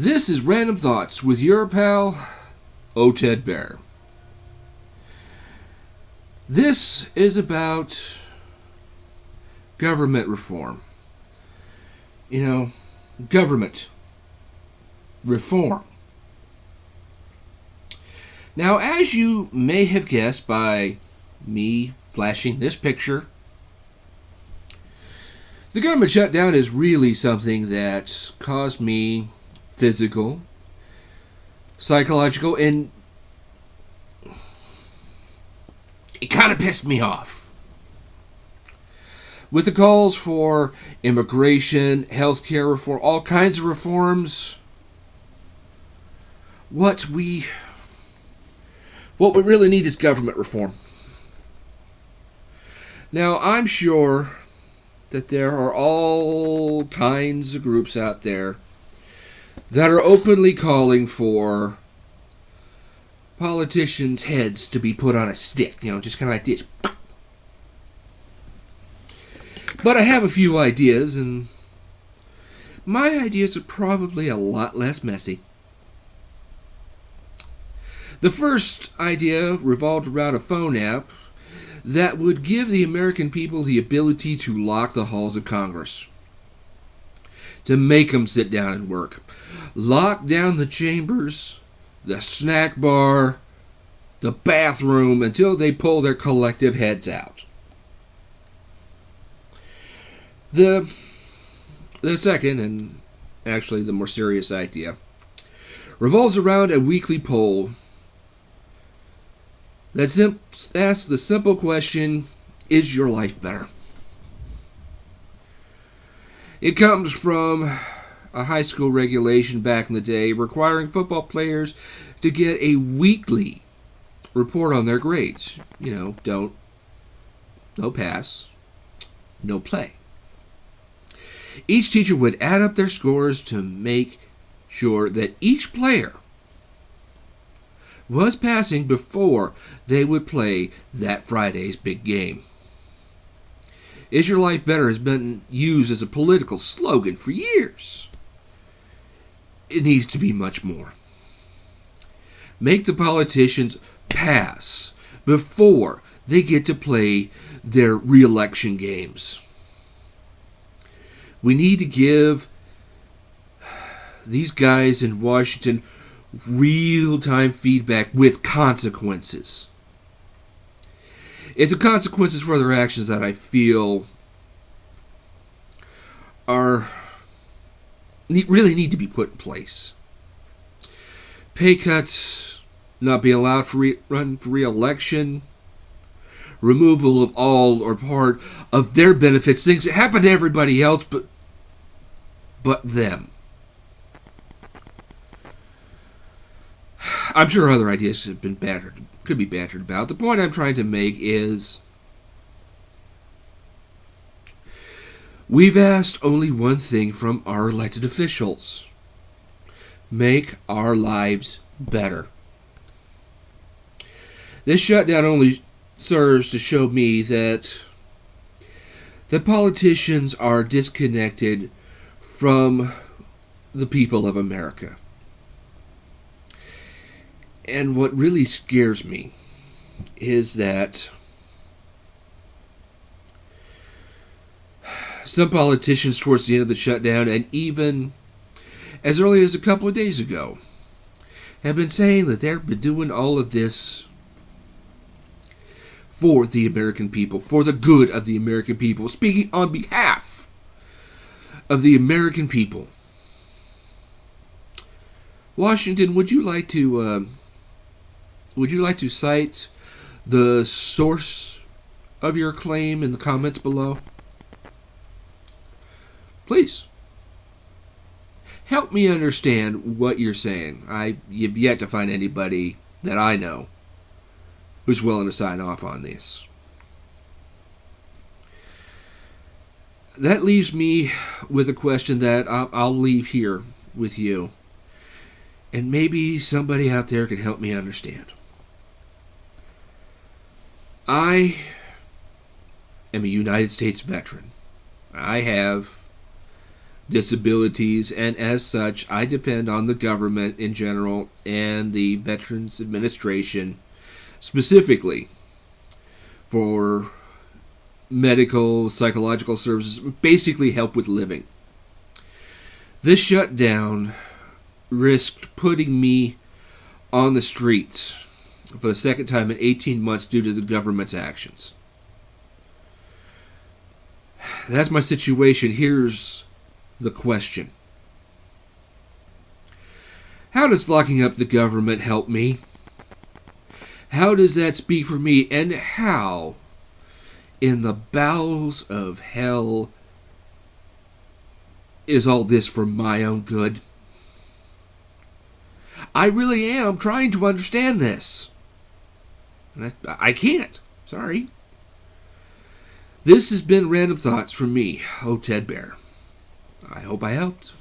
This is Random Thoughts with your pal, O. Ted Bear. This is about government reform. Government reform. Now, as you may have guessed by me flashing this picture, the government shutdown is really something that caused me physical, psychological, and it kind of pissed me off. With the calls for immigration, healthcare reform, all kinds of reforms, what we really need is government reform. Now, I'm sure that there are all kinds of groups out there that are openly calling for politicians' heads to be put on a stick, just kind of like this. But I have a few ideas, and my ideas are probably a lot less messy. The first idea revolved around a phone app that would give the American people the ability to lock the halls of Congress, to make them sit down and work. Lock down the chambers, the snack bar, the bathroom until they pull their collective heads out. The second, and actually the more serious idea, revolves around a weekly poll that asks the simple question, is your life better? It comes from a high school regulation back in the day requiring football players to get a weekly report on their grades. No pass, no play. Each teacher would add up their scores to make sure that each player was passing before they would play that Friday's big game. Is your life better has been used as a political slogan for years. It needs to be much more. Make the politicians pass before they get to play their re-election games. We need to give these guys in Washington real-time feedback with consequences. It's the consequences for their actions that I feel really need to be put in place. Pay cuts, not being allowed to run for re-election, removal of all or part of their benefits, things that happen to everybody else but them. I'm sure other ideas could be bantered about. The point I'm trying to make is we've asked only one thing from our elected officials: make our lives better. This shutdown only serves to show me that the politicians are disconnected from the people of America. And what really scares me is that some politicians towards the end of the shutdown, and even as early as a couple of days ago, have been saying that they've been doing all of this for the American people, for the good of the American people, speaking on behalf of the American people. Washington, would you like to cite the source of your claim in the comments below? Please. Help me understand what you're saying. I've yet to find anybody that I know who's willing to sign off on this. That leaves me with a question that I'll leave here with you. And maybe somebody out there can help me understand. I am a United States veteran. I have disabilities, and as such, I depend on the government in general and the Veterans Administration specifically for medical, psychological services, basically help with living. This shutdown risked putting me on the streets for the second time in 18 months due to the government's actions. That's my situation. Here's the question. How does locking up the government help me? How does that speak for me? And how, in the bowels of hell, is all this for my own good? I really am trying to understand this. And I can't. Sorry. This has been Random Thoughts from me, Ted Bear. I hope I helped.